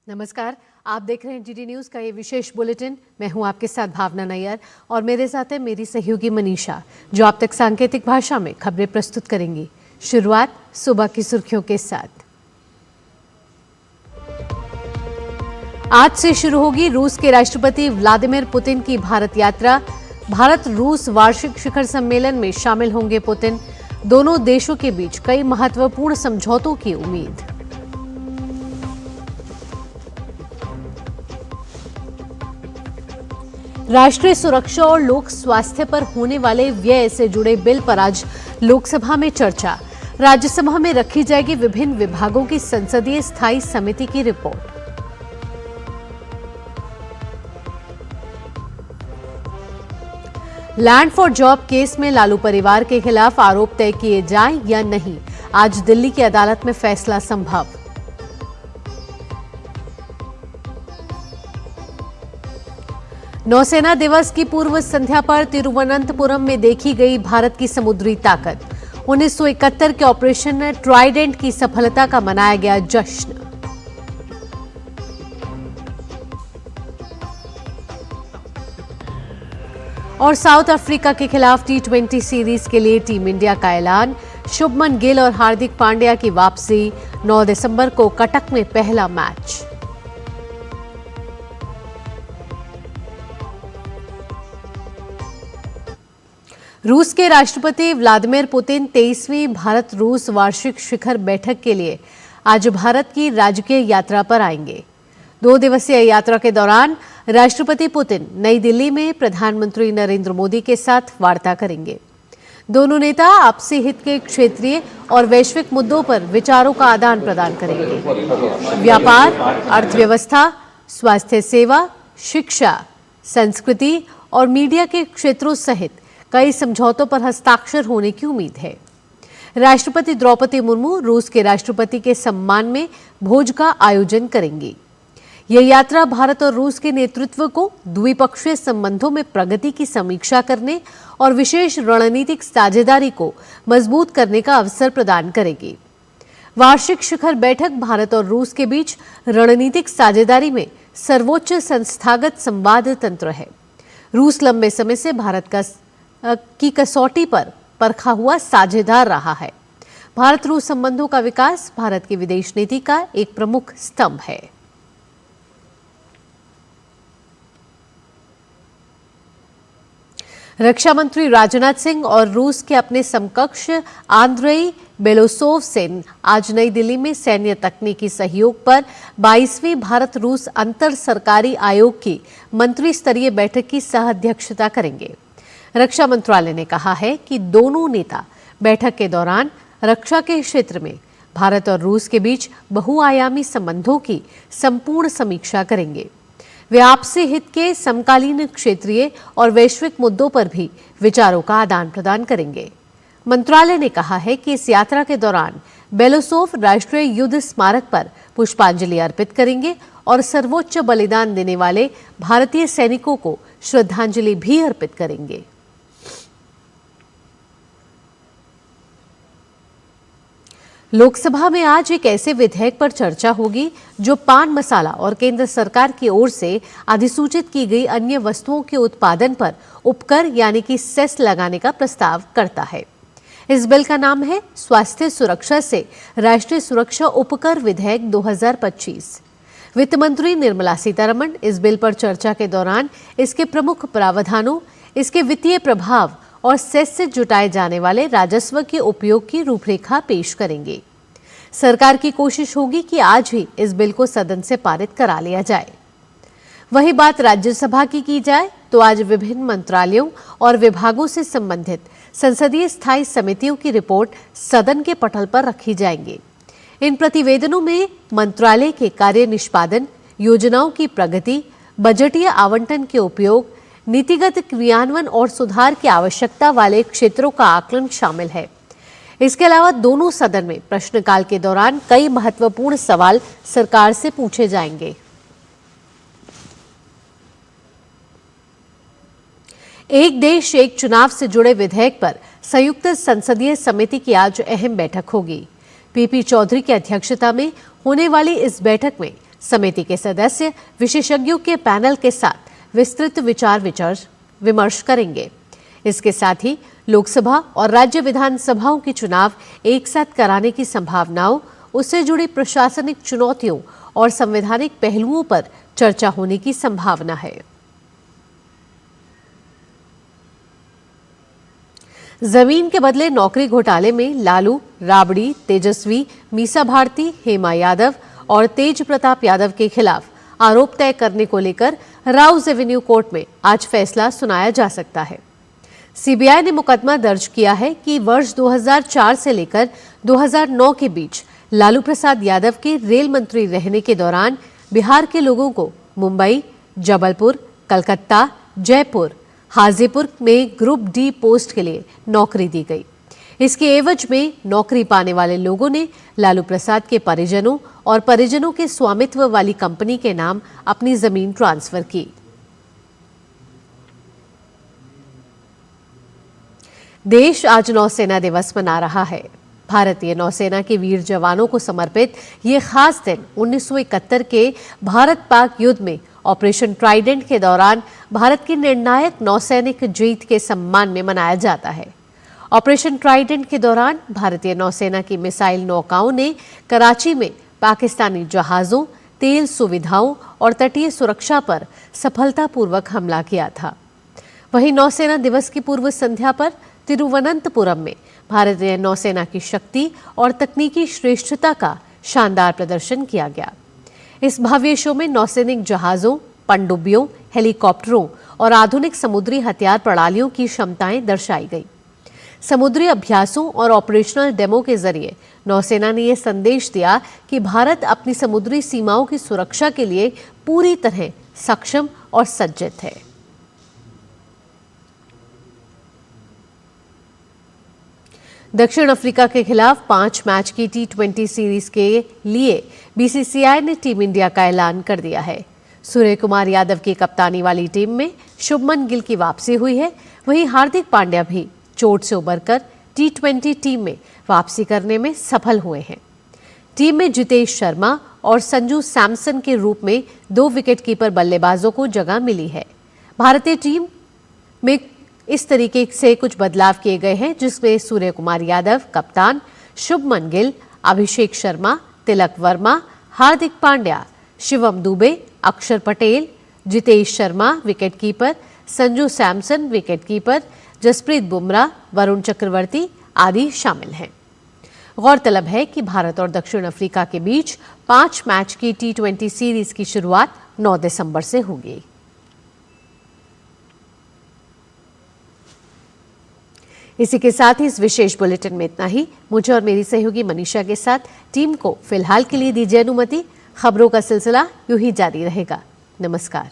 नमस्कार, आप देख रहे हैं जीडी न्यूज का ये विशेष बुलेटिन। मैं हूं आपके साथ भावना नैयर और मेरे साथ है मेरी सहयोगी मनीषा, जो आप तक सांकेतिक भाषा में खबरें प्रस्तुत करेंगी। शुरुआत सुबह की सुर्खियों के साथ। आज से शुरू होगी रूस के राष्ट्रपति व्लादिमीर पुतिन की भारत यात्रा। भारत रूस वार्षिक शिखर सम्मेलन में शामिल होंगे पुतिन। दोनों देशों के बीच कई महत्वपूर्ण समझौतों की उम्मीद। राष्ट्रीय सुरक्षा और लोक स्वास्थ्य पर होने वाले व्यय से जुड़े बिल पर आज लोकसभा में चर्चा। राज्यसभा में रखी जाएगी विभिन्न विभागों की संसदीय स्थायी समिति की report. Land for job case में लालू परिवार के खिलाफ आरोप तय किए जाएं या नहीं, आज दिल्ली की अदालत में फैसला संभव। नौसेना दिवस की पूर्व संध्या पर तिरुवनंतपुरम में देखी गई भारत की समुद्री ताकत। 1971 के ऑपरेशन ट्राइडेंट की सफलता का मनाया गया जश्न। और साउथ अफ्रीका के खिलाफ टी20 सीरीज के लिए टीम इंडिया का ऐलान। शुभमन गिल और हार्दिक पांड्या की वापसी। 9 दिसंबर को कटक में पहला मैच। रूस के राष्ट्रपति व्लादिमीर पुतिन 23वीं भारत रूस वार्षिक शिखर बैठक के लिए आज भारत की राजकीय यात्रा पर आएंगे। 2 दिवसीय यात्रा के दौरान राष्ट्रपति पुतिन नई दिल्ली में प्रधानमंत्री नरेंद्र मोदी के साथ वार्ता करेंगे। दोनों नेता आपसी हित के क्षेत्रीय और वैश्विक मुद्दों पर विचारों का आदान प्रदान करेंगे। व्यापार, अर्थव्यवस्था, स्वास्थ्य सेवा, शिक्षा, संस्कृति और मीडिया के क्षेत्रों सहित कई समझौतों पर हस्ताक्षर होने की उम्मीद है। राष्ट्रपति द्रौपदी मुर्मू रूस के राष्ट्रपति के सम्मान में भोज का आयोजन करेंगी। यह यात्रा भारत और रूस के नेतृत्व को द्विपक्षीय संबंधों में प्रगति की समीक्षा करने और विशेष रणनीतिक साझेदारी को मजबूत करने का अवसर प्रदान करेगी। वार्षिक शिखर बैठक भारत और रूस के बीच रणनीतिक साझेदारी में सर्वोच्च संस्थागत संवाद तंत्र है। रूस लंबे समय से भारत की कसौटी पर परखा हुआ साझेदार रहा है। भारत रूस संबंधों का विकास भारत की विदेश नीति का एक प्रमुख स्तंभ है। रक्षा मंत्री राजनाथ सिंह और रूस के अपने समकक्ष आंद्रेई बेलोसोव से आज नई दिल्ली में सैन्य तकनीकी सहयोग पर 22वीं भारत रूस अंतर सरकारी आयोग की मंत्री स्तरीय बैठक की सह अध्यक्षता करेंगे। रक्षा मंत्रालय ने कहा है कि दोनों नेता बैठक के दौरान रक्षा के क्षेत्र में भारत और रूस के बीच बहुआयामी संबंधों की संपूर्ण समीक्षा करेंगे। वे आपसी हित के समकालीन क्षेत्रीय और वैश्विक मुद्दों पर भी विचारों का आदान प्रदान करेंगे। मंत्रालय ने कहा है कि इस यात्रा के दौरान बेलोसोव राष्ट्रीय युद्ध स्मारक पर पुष्पांजलि अर्पित करेंगे और सर्वोच्च बलिदान देने वाले भारतीय सैनिकों को श्रद्धांजलि भी अर्पित करेंगे। लोकसभा में आज एक ऐसे विधेयक पर चर्चा होगी जो पान मसाला और केंद्र सरकार की ओर से अधिसूचित की गई अन्य वस्तुओं के उत्पादन पर उपकर यानी कि सेस लगाने का प्रस्ताव करता है। इस बिल का नाम है स्वास्थ्य सुरक्षा से राष्ट्रीय सुरक्षा उपकर विधेयक 2025। वित्त मंत्री निर्मला सीतारमण इस बिल पर चर्चा के दौरान इसके प्रमुख प्रावधानों, इसके वित्तीय प्रभाव और सेस से जुटाए जाने वाले राजस्व के उपयोग की रूपरेखा पेश करेंगे। सरकार की कोशिश होगी कि आज ही इस बिल को सदन से पारित करा लिया जाए। वही बात राज्यसभा की जाए तो आज विभिन्न मंत्रालयों और विभागों से संबंधित संसदीय स्थायी समितियों की रिपोर्ट सदन के पटल पर रखी जाएंगे। इन प्रतिवेदनों में मंत्रालय के कार्य निष्पादन, योजनाओं की प्रगति, बजटीय आवंटन के उपयोग, नीतिगत क्रियान्वयन और सुधार की आवश्यकता वाले क्षेत्रों का आकलन शामिल है। इसके अलावा दोनों सदन में प्रश्नकाल के दौरान कई महत्वपूर्ण सवाल सरकार से पूछे जाएंगे। एक देश एक चुनाव से जुड़े विधेयक पर संयुक्त संसदीय समिति की आज अहम बैठक होगी। पीपी चौधरी की अध्यक्षता में होने वाली इस बैठक में समिति के सदस्य विशेषज्ञों के पैनल के साथ विस्तृत विचार विमर्श करेंगे। इसके साथ ही लोकसभा और राज्य विधानसभाओं के चुनाव एक साथ कराने की संभावनाओं, उससे जुड़ी प्रशासनिक चुनौतियों और संवैधानिक पहलुओं पर चर्चा होने की संभावना है। जमीन के बदले नौकरी घोटाले में लालू, राबड़ी, तेजस्वी, मीसा भारती, हेमा यादव और तेज प्रताप यादव के खिलाफ आरोप तय करने को लेकर राउज एवेन्यू कोर्ट में आज फैसला सुनाया जा सकता है। सीबीआई ने मुकदमा दर्ज किया है कि वर्ष 2004 से लेकर 2009 के बीच लालू प्रसाद यादव के रेल मंत्री रहने के दौरान बिहार के लोगों को मुंबई, जबलपुर, कलकत्ता, जयपुर, हाजीपुर में ग्रुप डी पोस्ट के लिए नौकरी दी गई। इसके एवज में नौकरी पाने वाले लोगों ने लालू प्रसाद के परिजनों और परिजनों के स्वामित्व वाली कंपनी के नाम अपनी जमीन ट्रांसफर की। देश आज नौसेना दिवस मना रहा है। भारतीय नौसेना के वीर जवानों को समर्पित ये खास दिन 1971 के भारत पाक युद्ध में ऑपरेशन ट्राइडेंट के दौरान भारत की निर्णायक नौसैनिक जीत के सम्मान में मनाया जाता है। ऑपरेशन ट्राइडेंट के दौरान भारतीय नौसेना की मिसाइल नौकाओं ने कराची में पाकिस्तानी जहाजों, तेल सुविधाओं और तटीय सुरक्षा पर सफलतापूर्वक हमला किया था। वहीं नौसेना दिवस की पूर्व संध्या पर तिरुवनंतपुरम में भारतीय नौसेना की शक्ति और तकनीकी श्रेष्ठता का शानदार प्रदर्शन किया गया। इस भव्य शो में नौसैनिक जहाजों, पनडुब्बियों, हेलीकॉप्टरों और आधुनिक समुद्री हथियार प्रणालियों की क्षमताएं दर्शाई गई। समुद्री अभ्यासों और ऑपरेशनल डेमो के जरिए नौसेना ने यह संदेश दिया कि भारत अपनी समुद्री सीमाओं की सुरक्षा के लिए पूरी तरह सक्षम और सज्जित है। दक्षिण अफ्रीका के खिलाफ 5 मैच की T20 सीरीज के लिए बीसीसीआई ने टीम इंडिया का ऐलान कर दिया है। सूर्य कुमार यादव की कप्तानी वाली टीम में शुभमन गिल की वापसी हुई है। वहीं हार्दिक पांड्या भी चोट से उबरकर T20 टीम में वापसी करने में सफल हुए हैं। टीम में जितेश शर्मा और संजू सैमसन के रूप में 2 विकेटकीपर बल्लेबाजों को जगह मिली है। भारतीय टीम में इस तरीके से कुछ बदलाव किए गए हैं, जिसमें सूर्य कुमार यादव कप्तान, शुभमन गिल, अभिषेक शर्मा, तिलक वर्मा, हार्दिक पांड्या, शिवम दुबे, अक्षर पटेल, जितेश शर्मा विकेटकीपर, संजू सैमसन विकेटकीपर, जसप्रीत बुमराह, वरुण चक्रवर्ती आदि शामिल हैं। गौरतलब है कि भारत और दक्षिण अफ्रीका के बीच 5 मैच की T20 सीरीज की शुरुआत 9 दिसंबर से होगी। इसी के साथ ही इस विशेष बुलेटिन में इतना ही। मुझे और मेरी सहयोगी मनीषा के साथ टीम को फिलहाल के लिए दीजिए अनुमति। खबरों का सिलसिला यूं ही जारी रहेगा। नमस्कार।